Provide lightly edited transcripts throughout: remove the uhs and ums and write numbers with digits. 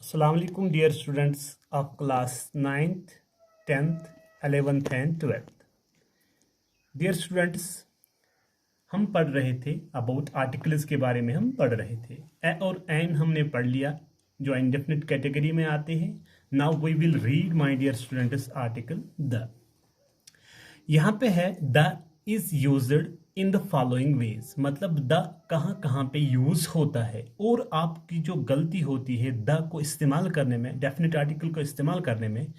Assalamu alaikum dear students of class 9th, 10th, 11th and 12th. Dear students, हम पढ़ रहे थे about articles के बारे में हम पढ़ रहे थे। ए और एन हमने पढ़ लिया जो इंडेफिनिट कैटेगरी में आते हैं। Now we will read my dear students article the. यहाँ पे है the is used in the following ways, मतलब द कहाँ पे यूज होता है। और आपकी जो गलती होती है द को इस्तेमाल करने में, डेफिनेट आर्टिकल को इस्तेमाल करने में,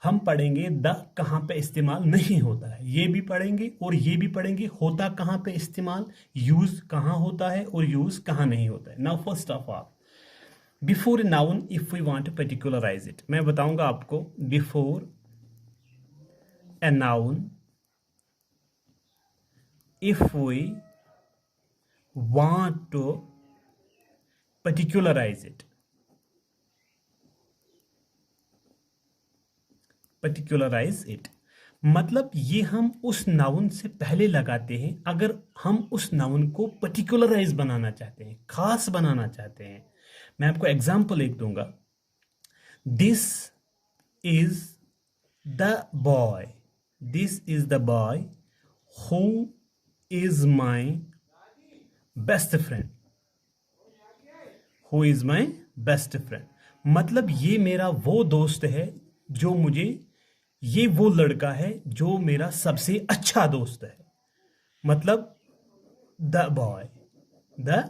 हम पढ़ेंगे द कहाँ पे इस्तेमाल नहीं होता है, ये भी पढ़ेंगे और ये भी पढ़ेंगे होता कहाँ पे इस्तेमाल, यूज कहाँ होता है और यूज कहाँ नहीं होता है। Now first of all, before noun if we want to particularise it, मैं बताऊंगा आपको before a noun if we want to particularize it, मतलब ये हम उस नाउन से पहले लगाते हैं अगर हम उस नाउन को पर्टिकुलराइज बनाना चाहते हैं, खास बनाना चाहते हैं। मैं आपको एग्जाम्पल एक दूंगा। This is the boy, this is the boy who is my best friend, who is my best friend, मतलब ये मेरा वो दोस्त है जो मुझे, ये वो लड़का है जो मेरा सबसे अच्छा दोस्त है। मतलब द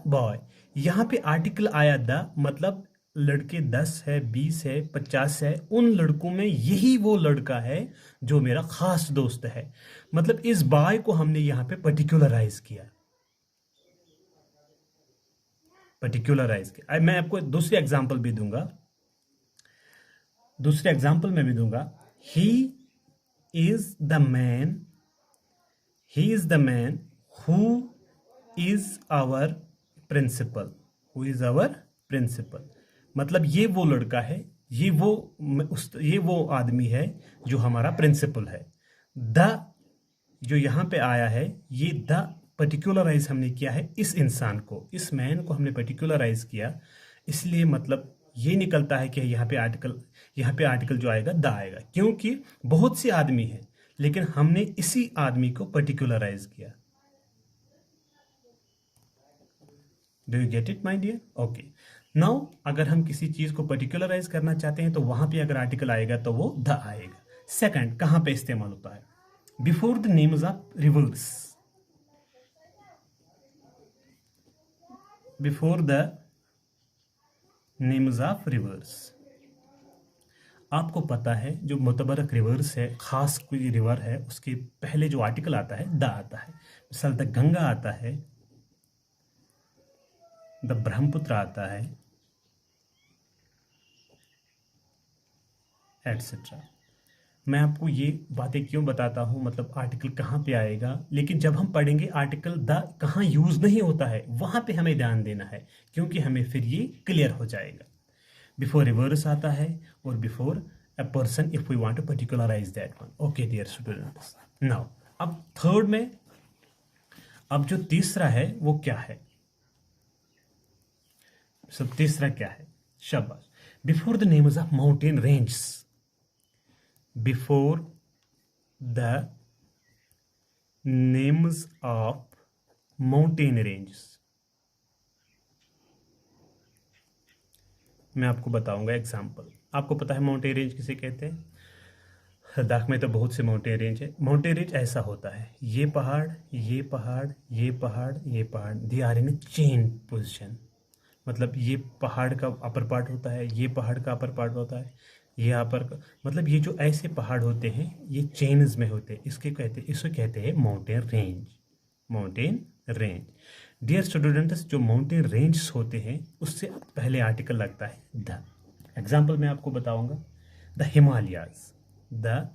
बॉय, यहाँ पे आर्टिकल आया द, मतलब लड़के 10 है, 20 है, 50 है, उन लड़कों में यही वो लड़का है जो मेरा खास दोस्त है। मतलब इस बॉय को हमने यहाँ पे पर्टिकुलराइज किया। मैं आपको दूसरे एग्जांपल भी दूंगा, he is the man who is our principal, मतलब ये वो लड़का है, ये वो आदमी है जो हमारा प्रिंसिपल है। द जो यहाँ पे आया है, ये द पर्टिकुलराइज हमने किया है इस इंसान को, इस मैन को हमने पर्टिकुलराइज किया, इसलिए मतलब ये निकलता है कि यहाँ पे आर्टिकल जो आएगा द आएगा, क्योंकि बहुत से आदमी हैं लेकिन हमने इसी आदमी को पर्टिकुलराइज किया। Do you get it my dear? Okay, now अगर हम किसी चीज को पर्टिकुलराइज करना चाहते हैं तो वहां पे अगर आर्टिकल आएगा तो वो द आएगा। सेकंड, कहां पे इस्तेमाल होता है? Before the names of reverse, before the names of reverse. आपको पता है जो मुतबरक रिवर्स है, खास कोई रिवर है, उसके पहले जो आर्टिकल आता है द आता है। मिसाल द गंगा आता है, द ब्रह्मपुत्र आता है, एटसेट्रा। मैं आपको ये बातें क्यों बताता हूँ, मतलब आर्टिकल कहाँ पे आएगा, लेकिन जब हम पढ़ेंगे आर्टिकल द कहाँ यूज नहीं होता है वहां पे हमें ध्यान देना है, क्योंकि हमें फिर ये क्लियर हो जाएगा। बिफोर रिवर्स आता है और before a person if we want to particularise that one. Okay dear students, now अब थर्ड में, अब जो तीसरा है वो क्या है? सब तीसरा क्या है? शाबाश, before the names of mountain range, before the names of mountain range. मैं आपको बताऊंगा एग्जांपल। आपको पता है माउंटेन रेंज किसे कहते हैं? लद्दाख में तो बहुत से माउंटेन रेंज है। माउंटेन रेंज ऐसा होता है, ये पहाड़, ये पहाड़, ये पहाड़, ये पहाड़, they are in chain position, मतलब ये पहाड़ का अपर पार्ट होता है, ये पहाड़ का अपर पार्ट होता है, ये अपर का, मतलब ये जो ऐसे पहाड़ होते हैं ये चेन्स में होते हैं, इसे कहते हैं माउंटेन रेंज। डियर स्टूडेंट्स, जो माउंटेन रेंज होते हैं उससे पहले आर्टिकल लगता है द। एग्जाम्पल मैं आपको बताऊंगा, द हिमालयाज, द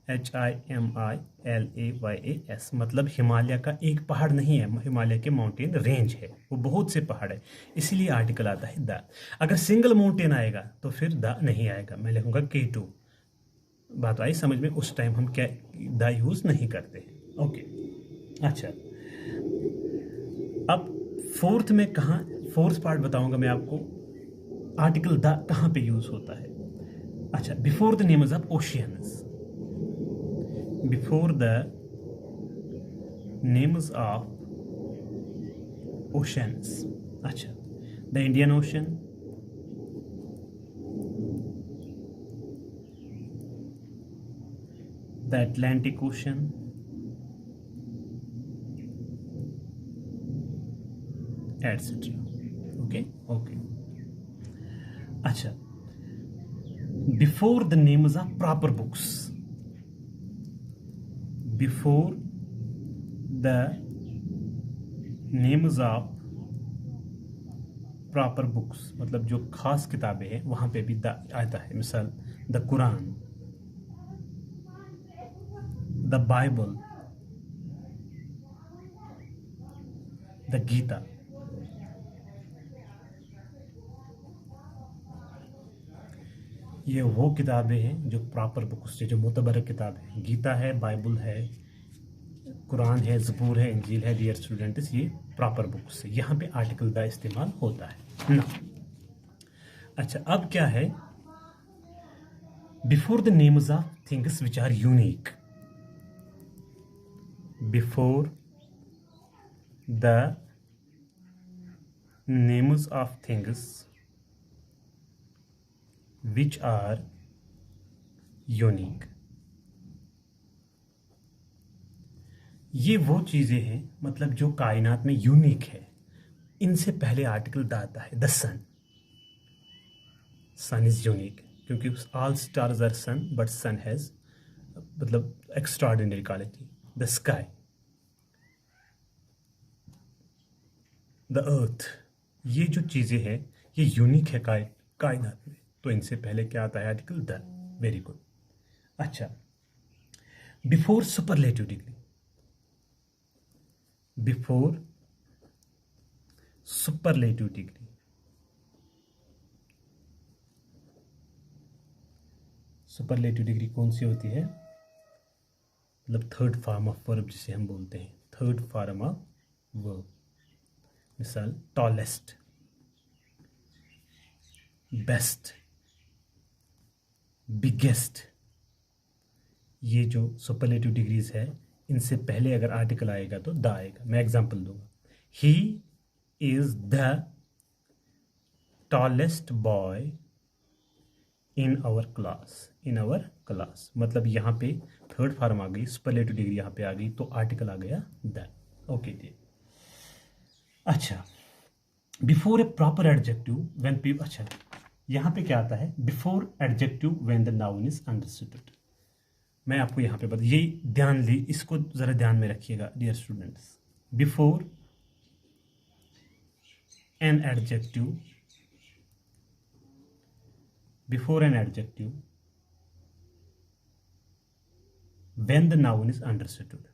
HIMALAYAS, मतलब हिमालय का एक पहाड़ नहीं है, हिमालय के माउंटेन रेंज है, वो बहुत से पहाड़ है, इसीलिए आर्टिकल आता है द। अगर सिंगल माउंटेन आएगा तो फिर द नहीं आएगा, मैं लिखूंगा K2। बात आई समझ में? उस टाइम हम क्या द यूज नहीं करते हैं। ओके, अच्छा, अब फोर्थ में कहाँ, फोर्थ पार्ट बताऊंगा मैं आपको, आर्टिकल द कहाँ पे यूज होता है? अच्छा, before the names of oceans, before the names of oceans. अच्छा, the Indian Ocean, the Atlantic Ocean, etcetera. Okay okay. अच्छा, before the names of proper books, before the names of proper books मतलब जो खास किताबें हैं वहां पे भी द आता है। मिसाल the Quran, the Bible, the Gita. ये वो किताबें हैं जो प्रॉपर बुक्स से, जो मुतबर किताब है। गीता है, बाइबल है, कुरान है, ज़बूर है, इंजील है। डियर स्टूडेंट्स, ये प्रॉपर बुक्स है। यहाँ पे आर्टिकल द इस्तेमाल होता है ना। अच्छा, अब क्या है? Before the names of things which are unique, before the names of things which are unique. ये वो चीजें हैं मतलब जो कायनात में यूनिक है, इनसे पहले आर्टिकल द आता है। The sun, sun is unique क्योंकि all stars are sun but sun has मतलब extraordinary quality. The sky, the earth, ये जो चीजें हैं ये यूनिक है कायनात में, तो इनसे पहले क्या आता है? Article the. Very good. अच्छा, before superlative degree, before superlative degree, superlative degree कौन सी होती है? मतलब थर्ड फॉर्म ऑफ वर्ब जिसे हम बोलते हैं, थर्ड फॉर्म ऑफ वर्ब। मिसाल टॉलेस्ट, बेस्ट, बिगेस्ट। ये जो सुपरलेटिव डिग्रीज है इनसे पहले अगर आर्टिकल आएगा तो द आएगा। मैं एग्जांपल दूंगा। He is the tallest boy in our class, in our class. मतलब यहाँ पे थर्ड फॉर्म आ गई, सुपरलेटिव डिग्री यहाँ पे आ गई, तो आर्टिकल आ गया द। ओके जी। अच्छा, before A proper adjective when people, अच्छा यहाँ पे क्या आता है? Before adjective when the noun is understood. मैं आपको यहाँ पे बता, ये ध्यान ली, इसको जरा ध्यान में रखिएगा dear students. Before an adjective, before an adjective when the noun is understood.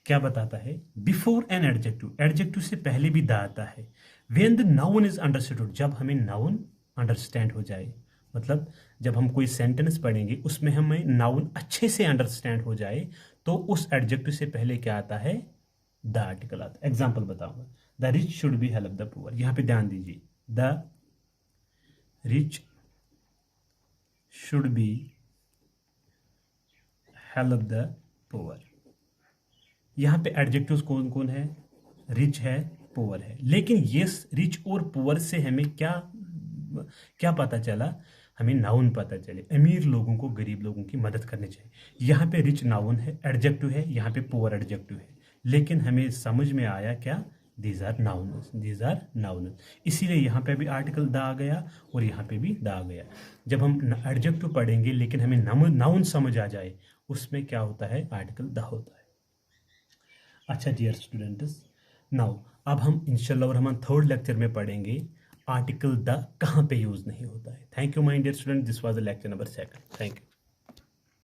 क्या बताता है? बिफोर एन एडजेक्टिव, एडजेक्टिव से पहले भी द आता है। When the noun is understood, जब हमें नाउन अंडरस्टैंड हो जाए, मतलब जब हम कोई सेंटेंस पढ़ेंगे उसमें हमें नाउन अच्छे से अंडरस्टैंड हो जाए, तो उस एडजेक्टिव से पहले क्या आता है? द आर्टिकल आता है। एग्जाम्पल बताऊंगा। The rich should be help the poor, यहां पे ध्यान दीजिए। The rich should be help the poor. यहाँ पे एडजेक्टिव्स कौन कौन है? रिच है, पुअर है। लेकिन ये रिच और पुअर से हमें क्या क्या पता चला? हमें नाउन पता चले। अमीर लोगों को गरीब लोगों की मदद करनी चाहिए। यहाँ पे रिच नाउन है, एडजेक्टिव है, यहाँ पे पुअर एडजेक्टिव है, लेकिन हमें समझ में आया क्या? These are nouns, these are nouns. इसीलिए यहाँ पे भी आर्टिकल द आ गया और यहाँ पे भी द आ गया। जब हम एडजेक्टिव पढ़ेंगे लेकिन हमें नाउन समझ आ जाए, उसमें क्या होता है? आर्टिकल द होता है। अच्छा डियर स्टूडेंट्स, नाउ अब हम इंशाल्लाह और हम थर्ड लेक्चर में पढ़ेंगे आर्टिकल द कहाँ पे यूज नहीं होता है। Thank you my dear student, this was the lecture number 2। Thank you.